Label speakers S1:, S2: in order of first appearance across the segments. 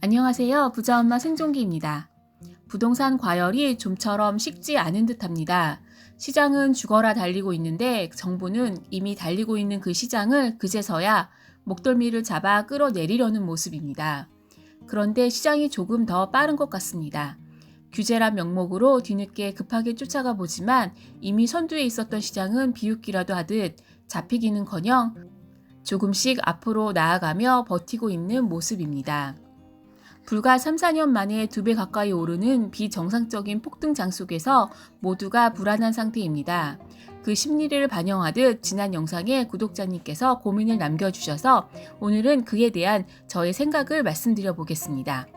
S1: 안녕하세요. 부자엄마 생존기입니다. 부동산 과열이 좀처럼 식지 않은 듯합니다. 시장은 죽어라 달리고 있는데 정부는 이미 달리고 있는 그 시장을 그제서야 목덜미를 잡아 끌어내리려는 모습입니다. 그런데 시장이 조금 더 빠른 것 같습니다. 규제란 명목으로 뒤늦게 급하게 쫓아가 보지만 이미 선두에 있었던 시장은 비웃기라도 하듯 잡히기는커녕 조금씩 앞으로 나아가며 버티고 있는 모습입니다. 불과 3, 4년 만에 2배 가까이 오르는 비정상적인 폭등장 속에서 모두가 불안한 상태입니다. 그 심리를 반영하듯 지난 영상에 구독자님께서 고민을 남겨주셔서 오늘은 그에 대한 저의 생각을 말씀드려 보겠습니다.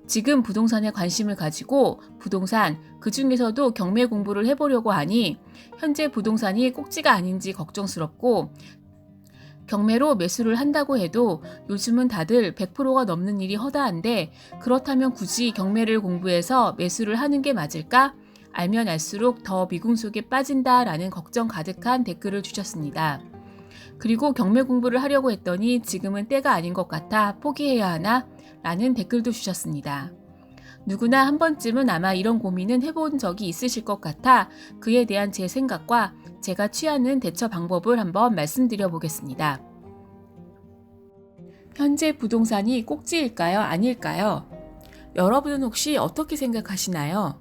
S1: 지금 부동산에 관심을 가지고 부동산, 그 중에서도 경매 공부를 해보려고 하니 현재 부동산이 꼭지가 아닌지 걱정스럽고 경매로 매수를 한다고 해도 요즘은 다들 100%가 넘는 일이 허다한데 그렇다면 굳이 경매를 공부해서 매수를 하는 게 맞을까? 알면 알수록 더 미궁 속에 빠진다라는 걱정 가득한 댓글을 주셨습니다. 그리고 경매 공부를 하려고 했더니 지금은 때가 아닌 것 같아 포기해야 하나? 라는 댓글도 주셨습니다. 누구나 한 번쯤은 아마 이런 고민은 해본 적이 있으실 것 같아 그에 대한 제 생각과 제가 취하는 대처 방법을 한번 말씀드려 보겠습니다. 현재 부동산이 꼭지일까요? 아닐까요? 여러분은 혹시 어떻게 생각하시나요?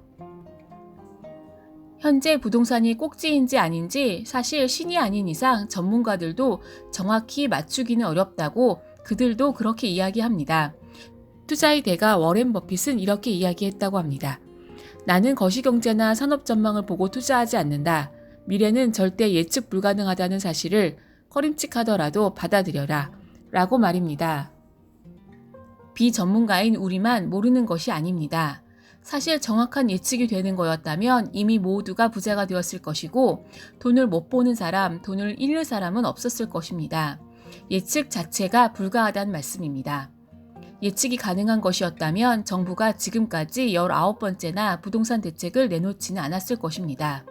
S1: 현재 부동산이 꼭지인지 아닌지 사실 신이 아닌 이상 전문가들도 정확히 맞추기는 어렵다고 그들도 그렇게 이야기합니다. 투자의 대가 워렌 버핏은 이렇게 이야기했다고 합니다. 나는 거시경제나 산업 전망을 보고 투자하지 않는다. 미래는 절대 예측 불가능하다는 사실을 꺼림칙하더라도 받아들여라. 라고 말입니다. 비전문가인 우리만 모르는 것이 아닙니다. 사실 정확한 예측이 되는 거였다면 이미 모두가 부자가 되었을 것이고 돈을 못 보는 사람, 돈을 잃는 사람은 없었을 것입니다. 예측 자체가 불가하다는 말씀입니다. 예측이 가능한 것이었다면 정부가 지금까지 19번째나 부동산 대책을 내놓지는 않았을 것입니다.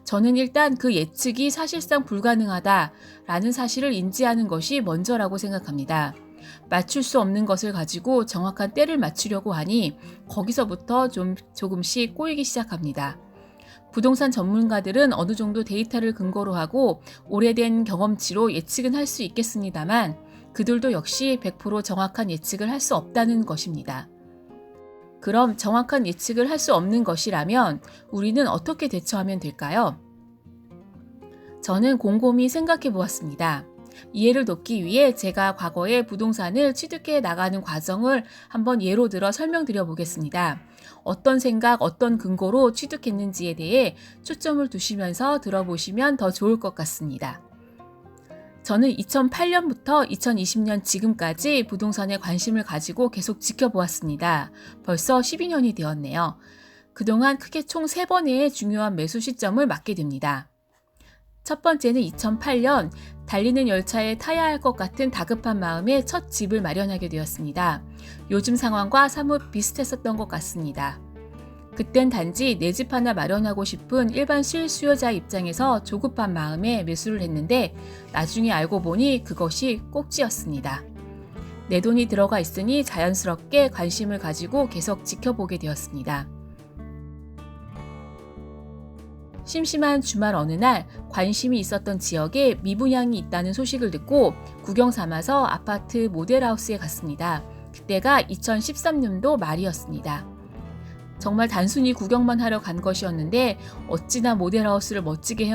S1: 저는 일단 그 예측이 사실상 불가능하다라는 사실을 인지하는 것이 먼저라고 생각합니다. 맞출 수 없는 것을 가지고 정확한 때를 맞추려고 하니 거기서부터 조금씩 꼬이기 시작합니다. 부동산 전문가들은 어느 정도 데이터를 근거로 하고 오래된 경험치로 예측은 할 수 있겠습니다만 그들도 역시 100% 정확한 예측을 할 수 없다는 것입니다. 그럼 정확한 예측을 할 수 없는 것이라면 우리는 어떻게 대처하면 될까요? 저는 곰곰이 생각해 보았습니다. 이해를 돕기 위해 제가 과거에 부동산을 취득해 나가는 과정을 한번 예로 들어 설명드려 보겠습니다. 어떤 생각, 어떤 근거로 취득했는지에 대해 초점을 두시면서 들어보시면 더 좋을 것 같습니다. 저는 2008년부터 2020년 지금까지 부동산에 관심을 가지고 계속 지켜보았습니다. 벌써 12년이 되었네요. 그동안 크게 총 3번의 중요한 매수 시점을 맞게 됩니다. 첫 번째는 2008년 달리는 열차에 타야 할 것 같은 다급한 마음에 첫 집을 마련하게 되었습니다. 요즘 상황과 사뭇 비슷했었던 것 같습니다. 그땐 단지 내 집 하나 마련하고 싶은 일반 실수요자 입장에서 조급한 마음에 매수를 했는데 나중에 알고 보니 그것이 꼭지였습니다. 내 돈이 들어가 있으니 자연스럽게 관심을 가지고 계속 지켜보게 되었습니다. 심심한 주말 어느 날 관심이 있었던 지역에 미분양이 있다는 소식을 듣고 구경 삼아서 아파트 모델하우스에 갔습니다. 그때가 2013년도 말이었습니다. 정말 단순히 구경만 하러 간 것이었는데 어찌나 모델하우스를 멋지게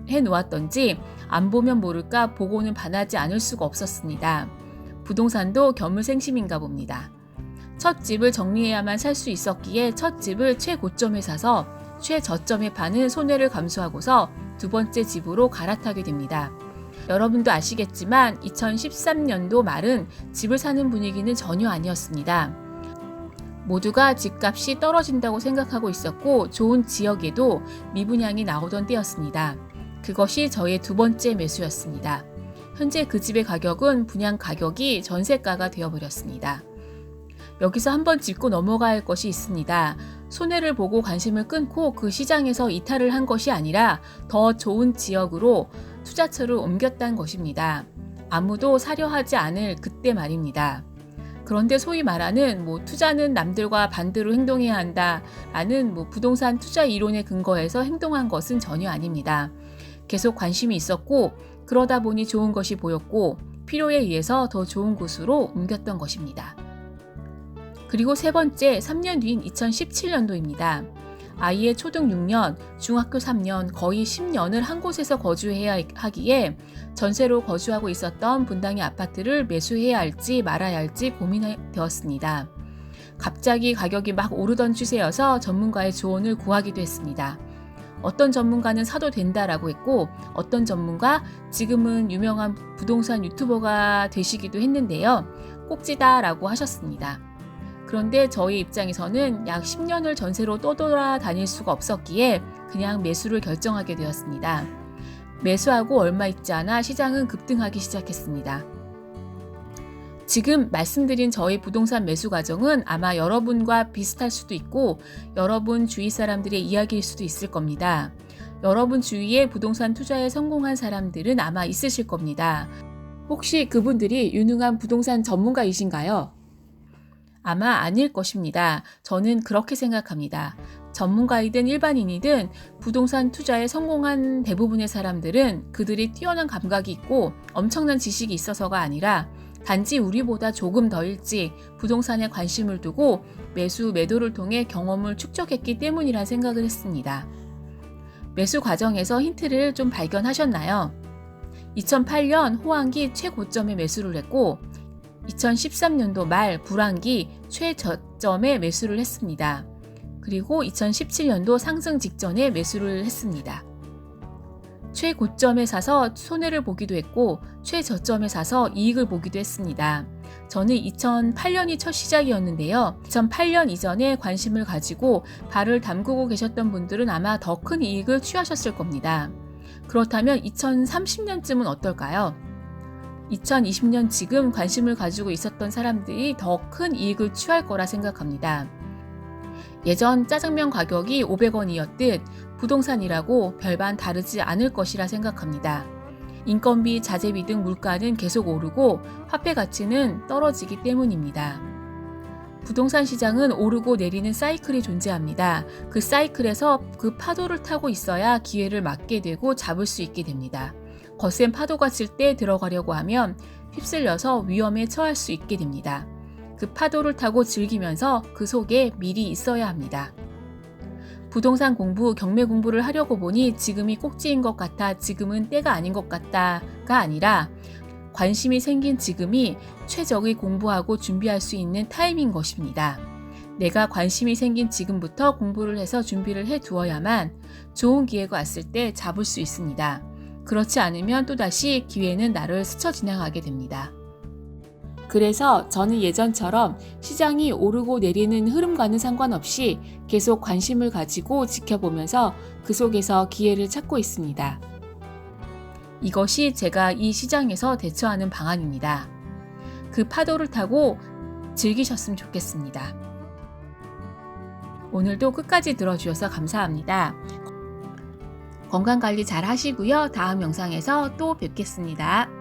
S1: 해놓았던지 안 보면 모를까 보고는 반하지 않을 수가 없었습니다. 부동산도 견물생심인가 봅니다. 첫 집을 정리해야만 살 수 있었기에 첫 집을 최고점에 사서 최저점에 파는 손해를 감수하고서 두 번째 집으로 갈아타게 됩니다. 여러분도 아시겠지만 2013년도 말은 집을 사는 분위기는 전혀 아니었습니다. 모두가 집값이 떨어진다고 생각하고 있었고 좋은 지역에도 미분양이 나오던 때였습니다. 그것이 저의 두 번째 매수였습니다. 현재 그 집의 가격은 분양 가격이 전세가가 되어버렸습니다. 여기서 한번 짚고 넘어가야 할 것이 있습니다. 손해를 보고 관심을 끊고 그 시장에서 이탈을 한 것이 아니라 더 좋은 지역으로 투자처를 옮겼다는 것입니다. 아무도 사려 하지 않을 그때 말입니다. 그런데 소위 말하는 투자는 남들과 반대로 행동해야 한다라는 부동산 투자 이론에 근거해서 행동한 것은 전혀 아닙니다. 계속 관심이 있었고 그러다 보니 좋은 것이 보였고 필요에 의해서 더 좋은 곳으로 옮겼던 것입니다. 그리고 세 번째, 3년 뒤인 2017년도입니다. 아이의 초등 6년, 중학교 3년, 거의 10년을 한 곳에서 거주해야 하기에 전세로 거주하고 있었던 분당의 아파트를 매수해야 할지 말아야 할지 고민이 되었습니다. 갑자기 가격이 막 오르던 추세여서 전문가의 조언을 구하기도 했습니다. 어떤 전문가는 사도 된다라고 했고 어떤 전문가, 지금은 유명한 부동산 유튜버가 되시기도 했는데요. 꼭지다라고 하셨습니다. 그런데 저희 입장에서는 약 10년을 전세로 떠돌아다닐 수가 없었기에 그냥 매수를 결정하게 되었습니다. 매수하고 얼마 있지 않아 시장은 급등하기 시작했습니다. 지금 말씀드린 저희 부동산 매수 과정은 아마 여러분과 비슷할 수도 있고 여러분 주위 사람들의 이야기일 수도 있을 겁니다. 여러분 주위에 부동산 투자에 성공한 사람들은 아마 있으실 겁니다. 혹시 그분들이 유능한 부동산 전문가이신가요? 아마 아닐 것입니다. 저는 그렇게 생각합니다. 전문가이든 일반인이든 부동산 투자에 성공한 대부분의 사람들은 그들이 뛰어난 감각이 있고 엄청난 지식이 있어서가 아니라 단지 우리보다 조금 더 일찍 부동산에 관심을 두고 매도를 통해 경험을 축적했기 때문이란 생각을 했습니다. 매수 과정에서 힌트를 좀 발견하셨나요? 2008년 호황기 최고점에 매수를 했고 2013년도 말 불황기 최저점에 매수를 했습니다. 그리고 2017년도 상승 직전에 매수를 했습니다. 최고점에 사서 손해를 보기도 했고 최저점에 사서 이익을 보기도 했습니다. 저는 2008년이 첫 시작이었는데요. 2008년 이전에 관심을 가지고 발을 담그고 계셨던 분들은 아마 더 큰 이익을 취하셨을 겁니다. 그렇다면 2030년쯤은 어떨까요? 2020년 지금 관심을 가지고 있었던 사람들이 더 큰 이익을 취할 거라 생각합니다. 예전 짜장면 가격이 500원이었듯 부동산이라고 별반 다르지 않을 것이라 생각합니다. 인건비, 자재비 등 물가는 계속 오르고 화폐 가치는 떨어지기 때문입니다. 부동산 시장은 오르고 내리는 사이클이 존재합니다. 그 사이클에서 그 파도를 타고 있어야 기회를 맞게 되고 잡을 수 있게 됩니다. 거센 파도가 칠 때 들어가려고 하면 휩쓸려서 위험에 처할 수 있게 됩니다. 그 파도를 타고 즐기면서 그 속에 미리 있어야 합니다. 부동산 공부, 경매 공부를 하려고 보니 지금이 꼭지인 것 같아 지금은 때가 아닌 것 같다가 아니라 관심이 생긴 지금이 최적의 공부하고 준비할 수 있는 타임인 것입니다. 내가 관심이 생긴 지금부터 공부를 해서 준비를 해 두어야만 좋은 기회가 왔을 때 잡을 수 있습니다. 그렇지 않으면 또다시 기회는 나를 스쳐 지나가게 됩니다. 그래서 저는 예전처럼 시장이 오르고 내리는 흐름과는 상관없이 계속 관심을 가지고 지켜보면서 그 속에서 기회를 찾고 있습니다. 이것이 제가 이 시장에서 대처하는 방안입니다. 그 파도를 타고 즐기셨으면 좋겠습니다. 오늘도 끝까지 들어주셔서 감사합니다. 건강관리 잘 하시고요. 다음 영상에서 또 뵙겠습니다.